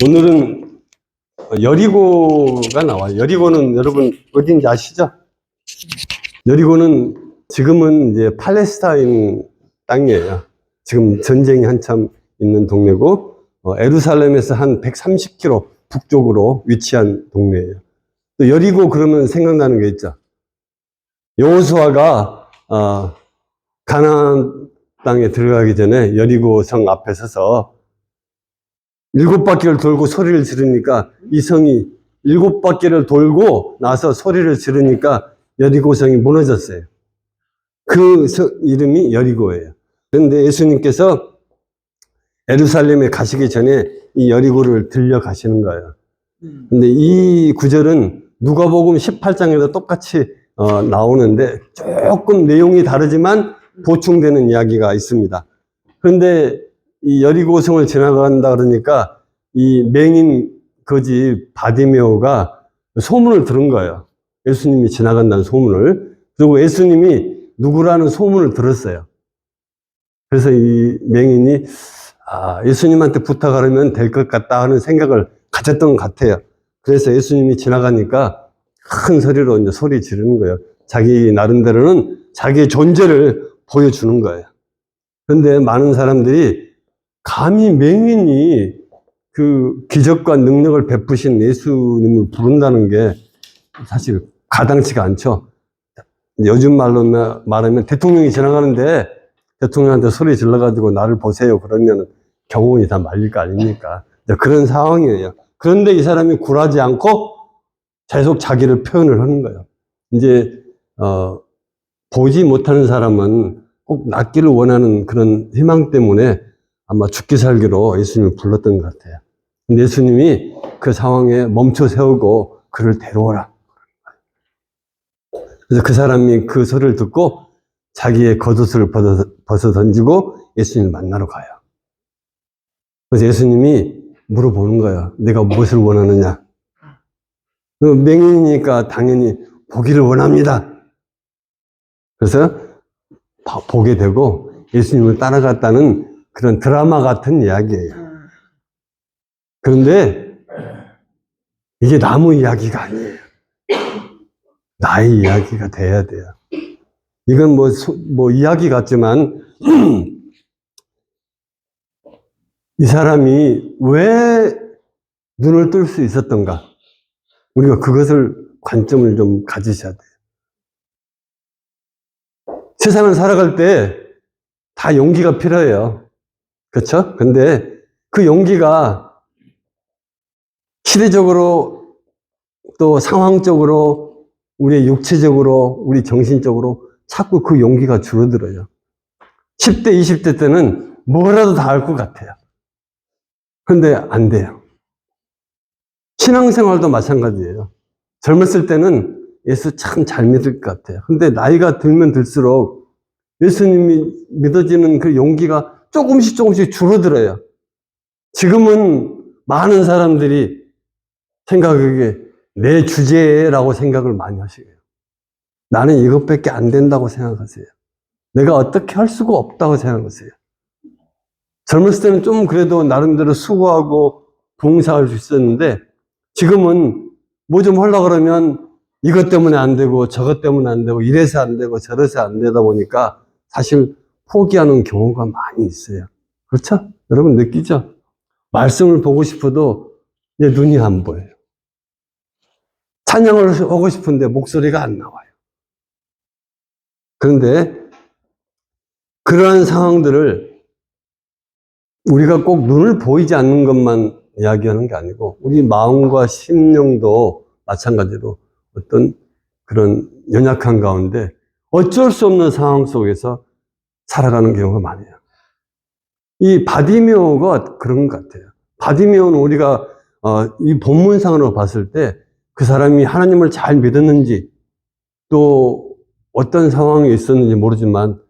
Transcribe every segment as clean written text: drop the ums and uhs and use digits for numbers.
오늘은 여리고가 나와요. 여리고는 여러분 어딘지 아시죠? 여리고는 지금은 이제 팔레스타인 땅이에요. 지금 전쟁이 한참 있는 동네고, 예루살렘에서 한 130km 북쪽으로 위치한 동네예요. 또 여리고 그러면 생각나는 게 있죠. 여호수아가 가나안 땅에 들어가기 전에 여리고 성 앞에 서서 7바퀴를 돌고 소리를 지르니까 이 성이 7바퀴를 돌고 나서 소리를 지르니까 여리고 성이 무너졌어요. 그 이름이 여리고예요. 그런데 예수님께서 예루살렘에 가시기 전에 이 여리고를 들려 가시는 거예요. 근데 이 구절은 누가복음 18장에도 똑같이 나오는데 조금 내용이 다르지만 보충되는 이야기가 있습니다. 그런데 이 여리고성을 지나간다 그러니까 이 맹인 거지 바디메오가 소문을 들은 거예요. 예수님이 지나간다는 소문을. 그리고 예수님이 누구라는 소문을 들었어요. 그래서 이 맹인이 예수님한테 부탁하려면 될 것 같다 하는 생각을 가졌던 것 같아요. 그래서 예수님이 지나가니까 큰 소리로 이제 소리 지르는 거예요. 자기 나름대로는 자기의 존재를 보여주는 거예요. 그런데 많은 사람들이 감히 맹인이 그 기적과 능력을 베푸신 예수님을 부른다는 게 사실 가당치가 않죠. 요즘 말로 말하면 대통령이 지나가는데 대통령한테 소리 질러가지고 나를 보세요 그러면 경호원이 다 말릴 거 아닙니까? 그런 상황이에요. 그런데 이 사람이 굴하지 않고 계속 자기를 표현을 하는 거예요. 이제 보지 못하는 사람은 꼭 낫기를 원하는 그런 희망 때문에 아마 죽기 살기로 예수님을 불렀던 것 같아요. 근데 예수님이 그 상황에 멈춰 세우고 그를 데려오라. 그래서 그 사람이 그 소리를 듣고 자기의 겉옷을 벗어 던지고 예수님을 만나러 가요. 그래서 예수님이 물어보는 거예요. 내가 무엇을 원하느냐? 맹인이니까 당연히 보기를 원합니다. 그래서 보게 되고 예수님을 따라갔다는 그런 드라마 같은 이야기예요. 그런데 이게 나무 이야기가 아니에요. 나의 이야기가 돼야 돼요. 이건 뭐 이야기 같지만 이 사람이 왜 눈을 뜰 수 있었던가? 우리가 그것을 관점을 좀 가지셔야 돼요. 세상을 살아갈 때 다 용기가 필요해요. 그렇죠? 근데 그 용기가 시대적으로 또 상황적으로 우리 육체적으로 우리 정신적으로 자꾸 그 용기가 줄어들어요. 10대, 20대 때는 뭐라도 다 할 것 같아요. 그런데 안 돼요. 신앙생활도 마찬가지예요. 젊었을 때는 예수 참 잘 믿을 것 같아요. 근데 나이가 들면 들수록 예수님이 믿어지는 그 용기가 조금씩 줄어들어요. 지금은 많은 사람들이 생각하기에 내 주제라고 생각을 많이 하시고요. 나는 이것밖에 안 된다고 생각하세요. 내가 어떻게 할 수가 없다고 생각하세요. 젊었을 때는 좀 그래도 나름대로 수고하고 봉사할 수 있었는데 지금은 뭐 좀 하려고 그러면 이것 때문에 안 되고 저것 때문에 안 되고 이래서 안 되고 저래서 안 되다 보니까 사실 포기하는 경우가 많이 있어요. 그렇죠? 여러분 느끼죠? 말씀을 보고 싶어도 내 눈이 안 보여요. 찬양을 하고 싶은데 목소리가 안 나와요. 그런데 그러한 상황들을 우리가 꼭 눈을 보이지 않는 것만 이야기하는 게 아니고 우리 마음과 심령도 마찬가지로 어떤 그런 연약한 가운데 어쩔 수 없는 상황 속에서 살아가는 경우가 많아요. 이 바디메오가 그런 것 같아요. 바디메오는 우리가 이 본문상으로 봤을 때 그 사람이 하나님을 잘 믿었는지 또 어떤 상황에 있었는지 모르지만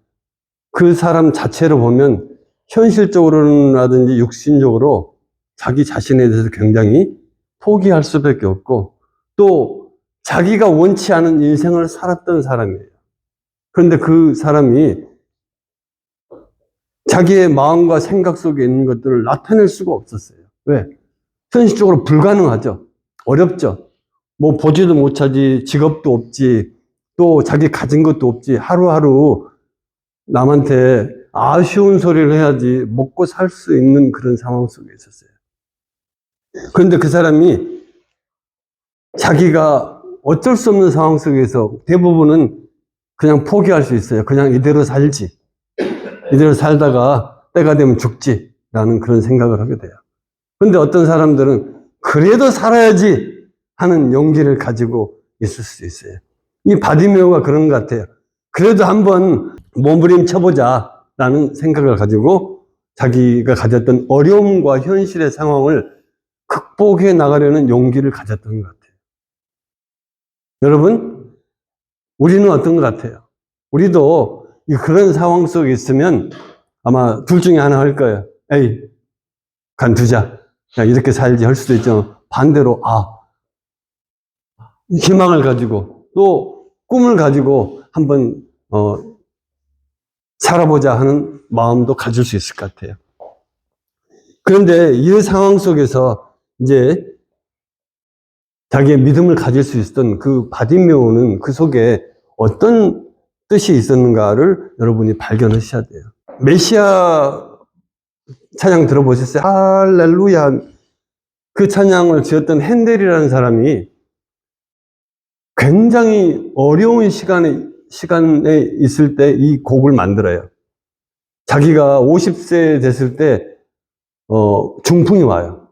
그 사람 자체로 보면 현실적으로라든지 육신적으로 자기 자신에 대해서 굉장히 포기할 수밖에 없고 또 자기가 원치 않은 인생을 살았던 사람이에요. 그런데 그 사람이 자기의 마음과 생각 속에 있는 것들을 나타낼 수가 없었어요. 왜? 현실적으로 불가능하죠. 어렵죠. 뭐 보지도 못하지, 직업도 없지, 또 자기 가진 것도 없지, 하루하루 남한테 아쉬운 소리를 해야지 먹고 살 수 있는 그런 상황 속에 있었어요. 그런데 그 사람이 자기가 어쩔 수 없는 상황 속에서 대부분은 그냥 포기할 수 있어요. 그냥 이대로 살지. 이대로 살다가 때가 되면 죽지. 라는 그런 생각을 하게 돼요. 그런데 어떤 사람들은 그래도 살아야지 하는 용기를 가지고 있을 수 있어요. 이 바디메오가 그런 것 같아요. 그래도 한번 몸부림쳐보자 라는 생각을 가지고 자기가 가졌던 어려움과 현실의 상황을 극복해 나가려는 용기를 가졌던 것 같아요. 여러분, 우리는 어떤 것 같아요? 우리도 그런 상황 속에 있으면 아마 둘 중에 하나 할 거예요. 에이, 간두자. 이렇게 살지 할 수도 있죠. 반대로, 희망을 가지고 또 꿈을 가지고 한번 살아보자 하는 마음도 가질 수 있을 것 같아요. 그런데 이 상황 속에서 이제 자기의 믿음을 가질 수 있었던 그 바디메오는 그 속에 어떤 뜻이 있었는가를 여러분이 발견하셔야 돼요. 메시아 찬양 들어보셨어요? 할렐루야. 그 찬양을 지었던 핸델이라는 사람이 굉장히 어려운 시간에 있을 때 이 곡을 만들어요. 자기가 50세 됐을 때 중풍이 와요.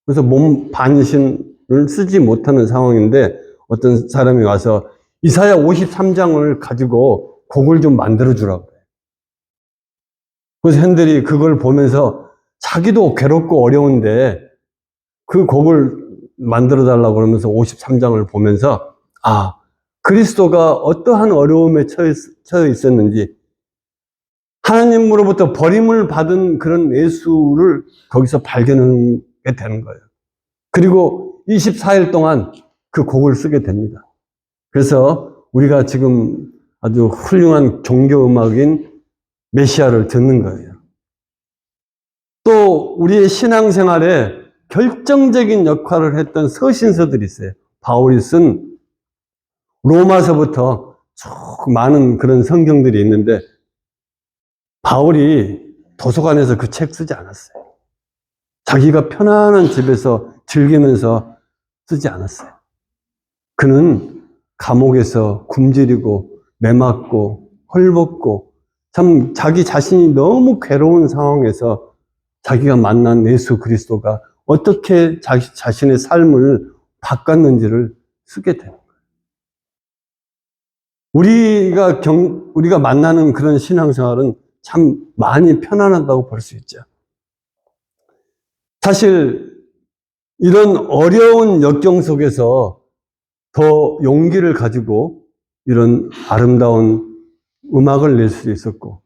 그래서 몸 반신을 쓰지 못하는 상황인데 어떤 사람이 와서 이사야 53장을 가지고 곡을 좀 만들어 주라고 해요. 그래서 핸델이 그걸 보면서 자기도 괴롭고 어려운데 그 곡을 만들어 달라고 그러면서 53장을 보면서 그리스도가 어떠한 어려움에 처해 있었는지 하나님으로부터 버림을 받은 그런 예수를 거기서 발견하게 되는 거예요. 그리고 24일 동안 그 곡을 쓰게 됩니다. 그래서 우리가 지금 아주 훌륭한 종교음악인 메시아를 듣는 거예요. 또 우리의 신앙생활에 결정적인 역할을 했던 서신서들이 있어요. 바울이 쓴 로마서부터 쭉 많은 그런 성경들이 있는데 바울이 도서관에서 그 책 쓰지 않았어요. 자기가 편안한 집에서 즐기면서 쓰지 않았어요. 그는 감옥에서 굶주리고 매맞고 헐벗고 참 자기 자신이 너무 괴로운 상황에서 자기가 만난 예수 그리스도가 어떻게 자기 자신의 삶을 바꿨는지를 쓰게 돼요. 우리가 만나는 그런 신앙생활은 참 많이 편안하다고 볼 수 있죠. 사실 이런 어려운 역경 속에서 더 용기를 가지고 이런 아름다운 음악을 낼 수 있었고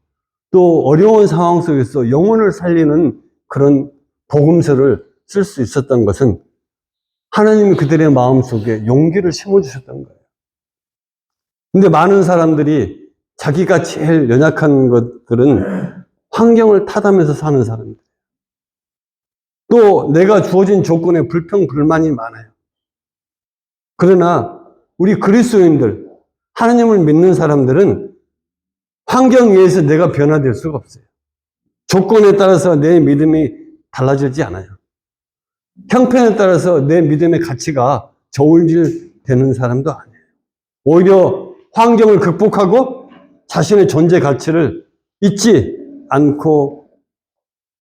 또 어려운 상황 속에서 영혼을 살리는 그런 복음서를 쓸 수 있었던 것은 하나님이 그들의 마음속에 용기를 심어주셨던 거예요. 근데 많은 사람들이 자기가 제일 연약한 것들은 환경을 탓하면서 사는 사람들. 또 내가 주어진 조건에 불평불만이 많아요. 그러나 우리 그리스도인들, 하나님을 믿는 사람들은 환경에 의해서 내가 변화될 수가 없어요. 조건에 따라서 내 믿음이 달라지지 않아요. 형편에 따라서 내 믿음의 가치가 저울질되는 사람도 아니에요. 오히려 환경을 극복하고 자신의 존재 가치를 잊지 않고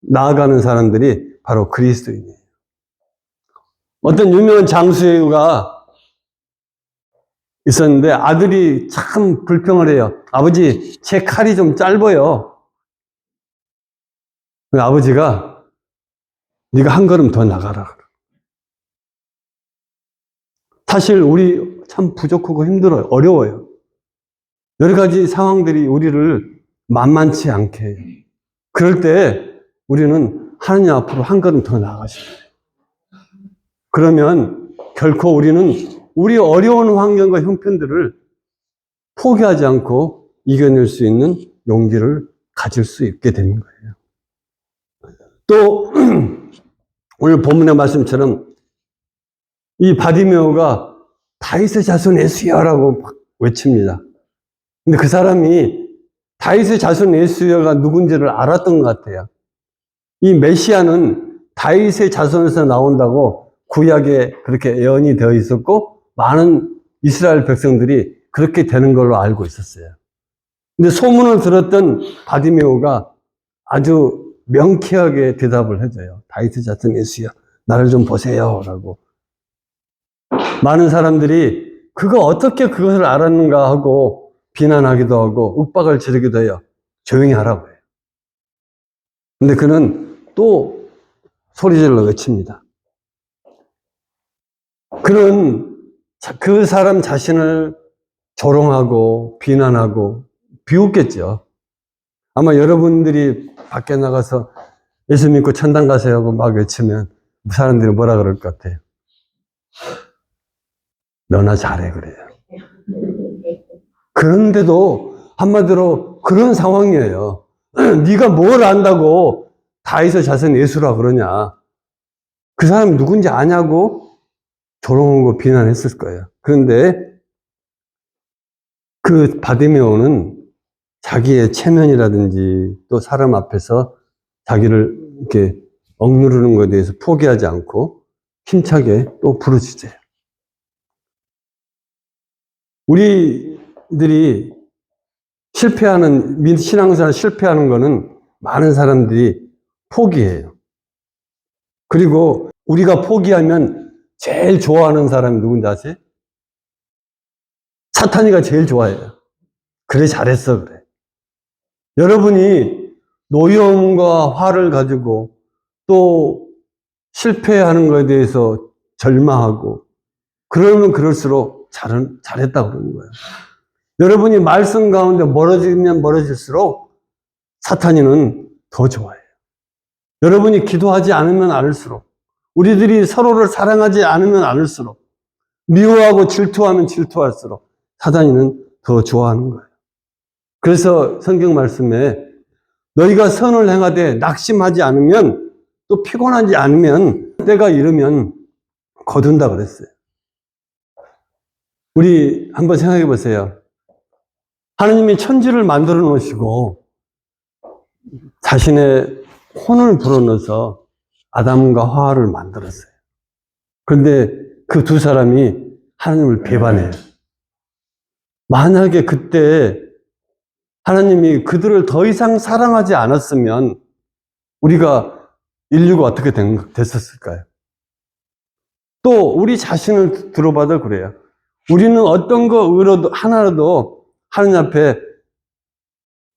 나아가는 사람들이 바로 그리스도인이에요. 어떤 유명한 장수가 있었는데 아들이 참 불평을 해요. 아버지, 제 칼이 좀 짧아요. 아버지가 네가 한 걸음 더 나가라. 사실 우리 참 부족하고 힘들어요. 어려워요. 여러 가지 상황들이 우리를 만만치 않게 해요. 그럴 때 우리는 하나님 앞으로 한 걸음 더 나아가셔야 돼요. 그러면 결코 우리는 우리 어려운 환경과 형편들을 포기하지 않고 이겨낼 수 있는 용기를 가질 수 있게 되는 거예요. 또 오늘 본문의 말씀처럼 이 바디메오가 다윗의 자손 예수여라고 외칩니다. 근데 그 사람이 다윗의 자손 예수여가 누군지를 알았던 것 같아요. 이 메시아는 다윗의 자손에서 나온다고 구약에 그렇게 예언이 되어 있었고 많은 이스라엘 백성들이 그렇게 되는 걸로 알고 있었어요. 근데 소문을 들었던 바디메오가 아주 명쾌하게 대답을 해줘요. 다윗의 자손 예수여, 나를 좀 보세요 라고. 많은 사람들이 그가 어떻게 그것을 알았는가 하고 비난하기도 하고 윽박을 지르기도 해요. 조용히 하라고 해요. 근데 그는 또 소리질러 외칩니다. 그는 그 사람 자신을 조롱하고 비난하고 비웃겠죠. 아마 여러분들이 밖에 나가서 예수 믿고 천당 가세요 하고 막 외치면 사람들이 뭐라 그럴 것 같아요? 너나 잘해 그래요. 그런데도 한마디로 그런 상황이에요. 네가 뭘 안다고 다윗의 자손 예수라 그러냐. 그 사람이 누군지 아냐고 조롱하고 비난했을 거예요. 그런데 그 바디메오는 자기의 체면이라든지 또 사람 앞에서 자기를 이렇게 억누르는 것에 대해서 포기하지 않고 힘차게 또 부르짖어요. 우리들이 실패하는, 신앙생활 실패하는 거는 많은 사람들이 포기해요. 그리고 우리가 포기하면 제일 좋아하는 사람이 누군지 아세요? 사탄이가 제일 좋아해요. 그래, 잘했어, 그래. 여러분이 노여움과 화를 가지고 또 실패하는 것에 대해서 절망하고 그러면 그럴수록 잘했다고 그러는 거예요. 여러분이 말씀 가운데 멀어지면 멀어질수록 사탄이는 더 좋아해요. 여러분이 기도하지 않으면 않을수록, 우리들이 서로를 사랑하지 않으면 않을수록, 미워하고 질투하면 질투할수록 사탄이는 더 좋아하는 거예요. 그래서 성경 말씀에 너희가 선을 행하되 낙심하지 않으면 또 피곤하지 않으면 때가 이르면 거둔다 그랬어요. 우리 한번 생각해 보세요. 하느님이 천지를 만들어 놓으시고 자신의 혼을 불어넣어서 아담과 하와를 만들었어요. 그런데 그 두 사람이 하나님을 배반해요. 만약에 그때 하나님이 그들을 더 이상 사랑하지 않았으면 우리가 인류가 어떻게 됐었을까요? 또 우리 자신을 들어봐도 그래요. 우리는 어떤 거 하나라도 하나님 앞에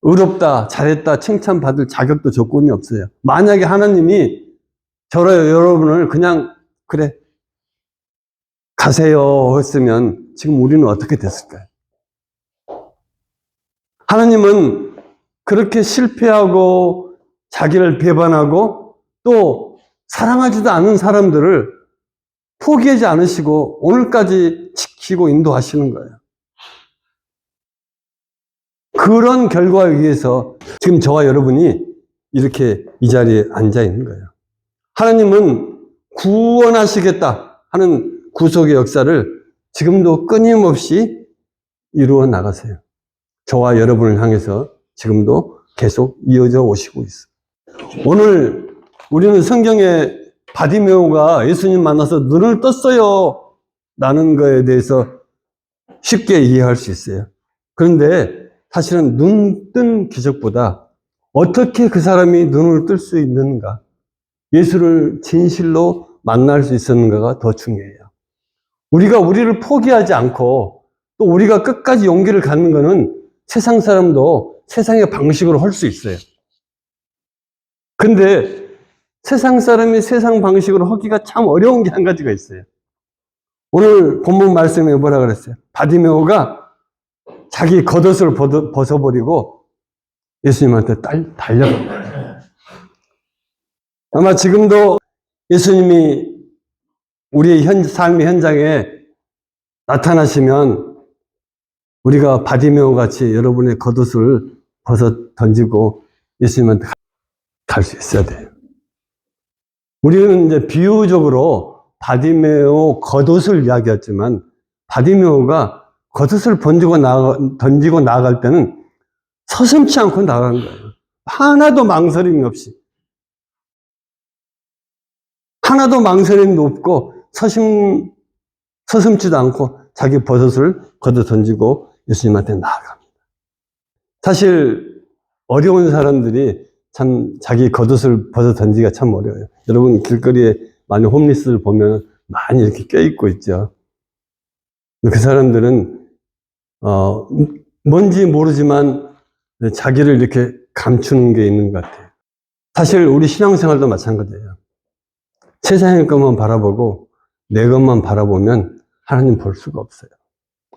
의롭다, 잘했다, 칭찬받을 자격도 조건이 없어요. 만약에 하나님이 여러분을 그냥 그래 가세요 했으면 지금 우리는 어떻게 됐을까요? 하나님은 그렇게 실패하고 자기를 배반하고 또 사랑하지도 않은 사람들을 포기하지 않으시고 오늘까지 지키고 인도하시는 거예요. 그런 결과에 의해서 지금 저와 여러분이 이렇게 이 자리에 앉아 있는 거예요. 하나님은 구원하시겠다 하는 구속의 역사를 지금도 끊임없이 이루어 나가세요. 저와 여러분을 향해서 지금도 계속 이어져 오시고 있어요. 오늘 우리는 성경에 바디메오가 예수님 만나서 눈을 떴어요 라는 거에 대해서 쉽게 이해할 수 있어요. 그런데 사실은 눈 뜬 기적보다 어떻게 그 사람이 눈을 뜰 수 있는가, 예수를 진실로 만날 수 있었는가가 더 중요해요. 우리가 우리를 포기하지 않고 또 우리가 끝까지 용기를 갖는 것은 세상 사람도 세상의 방식으로 할 수 있어요. 근데 세상 사람이 세상 방식으로 하기가 참 어려운 게 한 가지가 있어요. 오늘 본문 말씀에 뭐라 그랬어요? 바디메오가 자기 겉옷을 벗어버리고 예수님한테 달려간 거예요. 아마 지금도 예수님이 우리의 삶의 현장에 나타나시면 우리가 바디메오 같이 여러분의 겉옷을 벗어 던지고 예수님한테 갈 수 있어야 돼요. 우리는 이제 비유적으로 바디메오 겉옷을 이야기했지만 바디메오가 겉옷을 던지고 나아갈 때는 서슴지 않고 나간 거예요. 하나도 망설임이 없이. 하나도 망설임도 없고 서슴지도 않고 자기 버섯을 걷어 던지고 예수님한테 나아갑니다. 사실 어려운 사람들이 참 자기 겉옷을 벗어 던지기가 참 어려워요. 여러분 길거리에 많이 홈리스를 보면 많이 이렇게 껴입고 있죠. 그 사람들은 뭔지 모르지만 자기를 이렇게 감추는 게 있는 것 같아요. 사실 우리 신앙생활도 마찬가지예요. 세상의 것만 바라보고 내 것만 바라보면 하나님 볼 수가 없어요.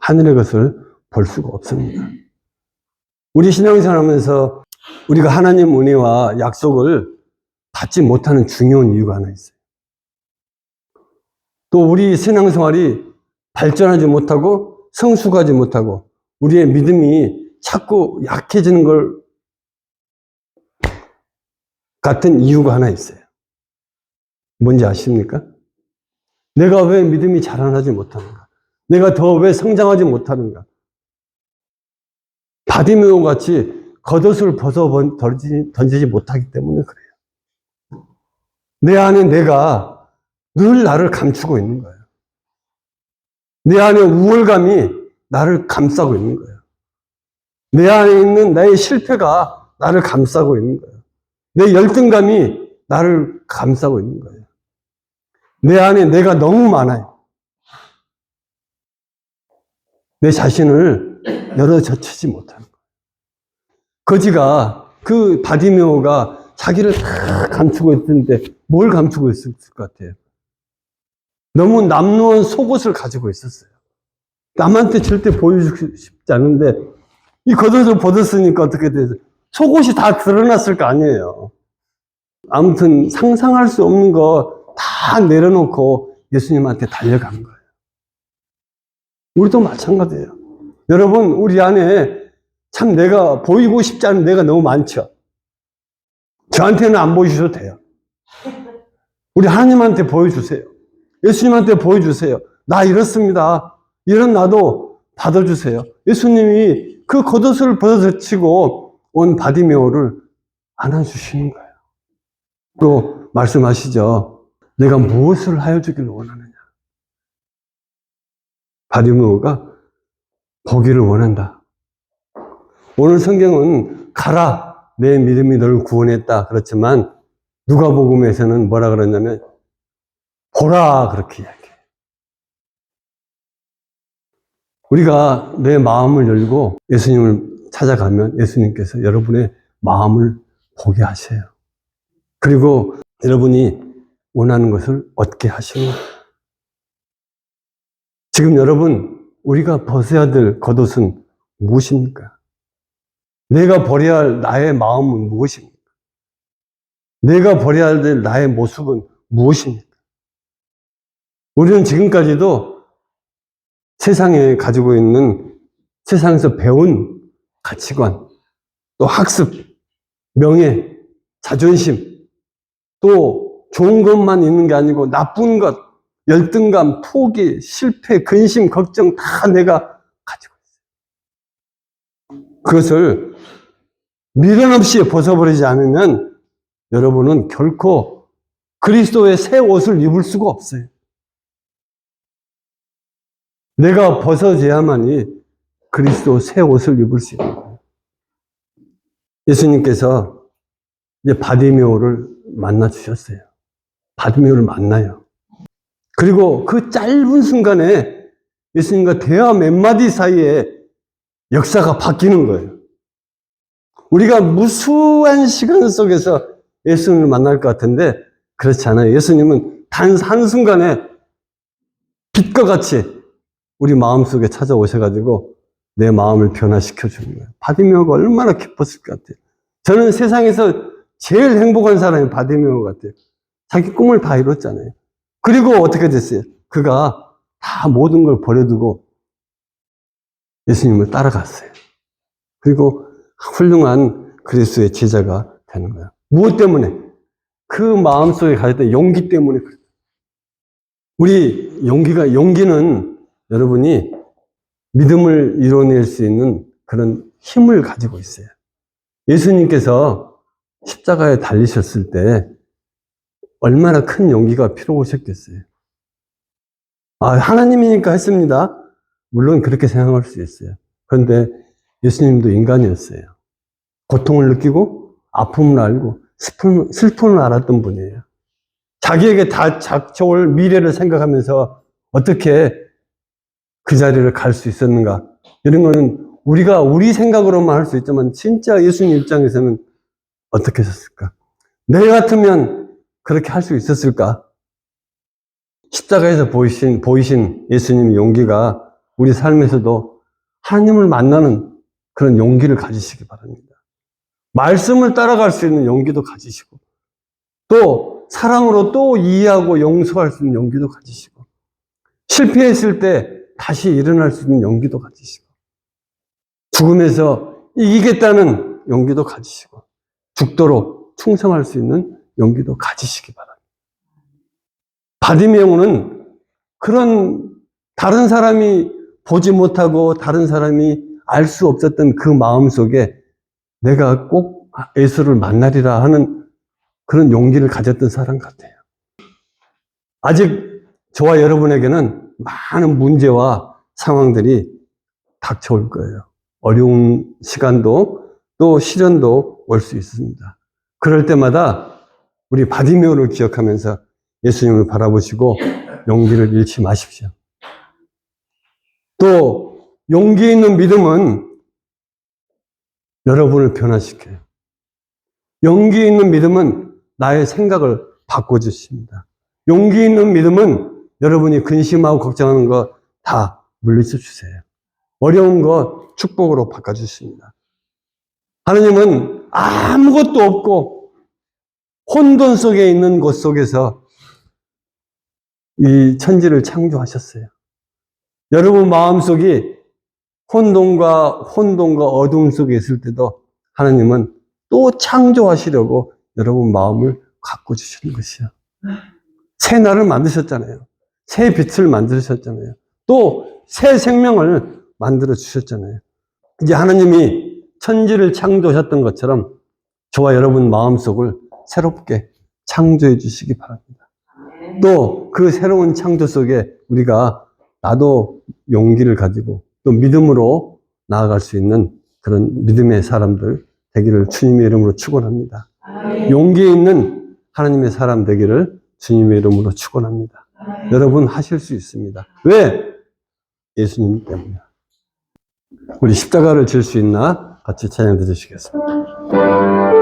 하늘의 것을 볼 수가 없습니다. 우리 신앙생활 하면서 우리가 하나님 은혜와 약속을 받지 못하는 중요한 이유가 하나 있어요. 또 우리 신앙생활이 발전하지 못하고 성숙하지 못하고 우리의 믿음이 자꾸 약해지는 걸 같은 이유가 하나 있어요. 뭔지 아십니까? 내가 왜 믿음이 자라나지 못하는가? 내가 더 왜 성장하지 못하는가? 바디메오 같이 겉옷을 벗어 던지지 못하기 때문에 그래요. 내 안에 내가 늘 나를 감추고 있는 거예요. 내 안에 우월감이 나를 감싸고 있는 거예요. 내 안에 있는 나의 실패가 나를 감싸고 있는 거예요. 내 열등감이 나를 감싸고 있는 거예요. 내 안에 내가 너무 많아요. 내 자신을 열어젖히지 못하는 거예요. 거지가 그 바디메오가 자기를 다 감추고 있던데 뭘 감추고 있을 것 같아요? 너무 남루한 속옷을 가지고 있었어요. 남한테 절대 보여주고 싶지 않은데 이 겉옷을 벗었으니까 어떻게 돼서 속옷이 다 드러났을 거 아니에요. 아무튼 상상할 수 없는 거 다 내려놓고 예수님한테 달려간 거예요. 우리도 마찬가지예요. 여러분, 우리 안에 참 내가 보이고 싶지 않은 내가 너무 많죠. 저한테는 안 보여주셔도 돼요. 우리 하나님한테 보여주세요. 예수님한테 보여주세요. 나 이렇습니다. 이런 나도 받아주세요. 예수님이 그 겉옷을 벗어젖히고 온 바디메오를 안아주시는 거예요. 또 말씀하시죠. 내가 무엇을 하여 주기를 원하느냐. 바디메오가 보기를 원한다. 오늘 성경은 가라, 내 믿음이 너를 구원했다. 그렇지만 누가복음에서는 뭐라 그러냐면 보라 그렇게 이야기해요. 우리가 내 마음을 열고 예수님을 찾아가면 예수님께서 여러분의 마음을 보게 하세요. 그리고 여러분이 원하는 것을 얻게 하시는 거예요. 지금 여러분, 우리가 벗어야 될 겉옷은 무엇입니까? 내가 버려야 할 나의 마음은 무엇입니까? 내가 버려야 될 나의 모습은 무엇입니까? 우리는 지금까지도 세상에 가지고 있는 세상에서 배운 가치관, 또 학습, 명예, 자존심, 또 좋은 것만 있는 게 아니고 나쁜 것, 열등감, 포기, 실패, 근심, 걱정 다 내가 가지고 있어요. 그것을 미련 없이 벗어버리지 않으면 여러분은 결코 그리스도의 새 옷을 입을 수가 없어요. 내가 벗어져야만이 그리스도 새 옷을 입을 수 있는 거예요. 예수님께서 이제 바디메오를 만나 주셨어요. 바디메오를 만나요. 그리고 그 짧은 순간에 예수님과 대화 몇 마디 사이에 역사가 바뀌는 거예요. 우리가 무수한 시간 속에서 예수님을 만날 것 같은데 그렇지 않아요. 예수님은 단 한순간에 빛과 같이 우리 마음속에 찾아오셔가지고 내 마음을 변화시켜 주는 거예요. 바디메오가 얼마나 기뻤을 것 같아요. 저는 세상에서 제일 행복한 사람이 바디메오 같아요. 자기 꿈을 다 이뤘잖아요. 그리고 어떻게 됐어요? 그가 다 모든 걸 버려두고 예수님을 따라갔어요. 그리고 훌륭한 그리스도의 제자가 되는 거예요. 무엇 때문에? 그 마음속에 가졌던 용기 때문에 그래요. 우리 용기는 여러분이 믿음을 이뤄낼 수 있는 그런 힘을 가지고 있어요. 예수님께서 십자가에 달리셨을 때 얼마나 큰 용기가 필요하셨겠어요. 하나님이니까 했습니다. 물론 그렇게 생각할 수 있어요. 그런데 예수님도 인간이었어요. 고통을 느끼고 아픔을 알고 슬픔을 알았던 분이에요. 자기에게 다 닥쳐올 미래를 생각하면서 어떻게 그 자리를 갈 수 있었는가. 이런 거는 우리가 우리 생각으로만 할 수 있지만 진짜 예수님 입장에서는 어떻게 했을까? 내 같으면 그렇게 할 수 있었을까? 십자가에서 보이신 예수님의 용기가 우리 삶에서도 하나님을 만나는 그런 용기를 가지시기 바랍니다. 말씀을 따라갈 수 있는 용기도 가지시고, 또 사랑으로 또 이해하고 용서할 수 있는 용기도 가지시고, 실패했을 때 다시 일어날 수 있는 용기도 가지시고, 죽음에서 이기겠다는 용기도 가지시고, 죽도록 충성할 수 있는 용기도 가지시기 바랍니다. 바디메오는 그런 다른 사람이 보지 못하고 다른 사람이 알 수 없었던 그 마음 속에 내가 꼭 예수를 만나리라 하는 그런 용기를 가졌던 사람 같아요. 아직 저와 여러분에게는 많은 문제와 상황들이 닥쳐올 거예요. 어려운 시간도 또 시련도 올 수 있습니다. 그럴 때마다 우리 바디메오를 기억하면서 예수님을 바라보시고 용기를 잃지 마십시오. 또 용기 있는 믿음은 여러분을 변화시켜요. 용기 있는 믿음은 나의 생각을 바꿔주십니다. 용기 있는 믿음은 여러분이 근심하고 걱정하는 거 다 물리쳐 주세요. 어려운 거 축복으로 바꿔주십니다. 하나님은 아무것도 없고 혼돈 속에 있는 곳 속에서 이 천지를 창조하셨어요. 여러분 마음속이 혼돈과 어둠 속에 있을 때도 하나님은 또 창조하시려고 여러분 마음을 바꿔주시는 것이요. 새 날을 만드셨잖아요. 새 빛을 만드셨잖아요. 또 새 생명을 만들어 주셨잖아요. 이제 하나님이 천지를 창조하셨던 것처럼 저와 여러분 마음속을 새롭게 창조해 주시기 바랍니다. 또 그 새로운 창조 속에 우리가 나도 용기를 가지고 또 믿음으로 나아갈 수 있는 그런 믿음의 사람들 되기를 주님의 이름으로 축원합니다. 용기 있는 하나님의 사람 되기를 주님의 이름으로 축원합니다. 여러분 하실 수 있습니다. 왜? 예수님 때문에. 우리 십자가를 질 수 있나? 같이 찬양 드리시겠습니다.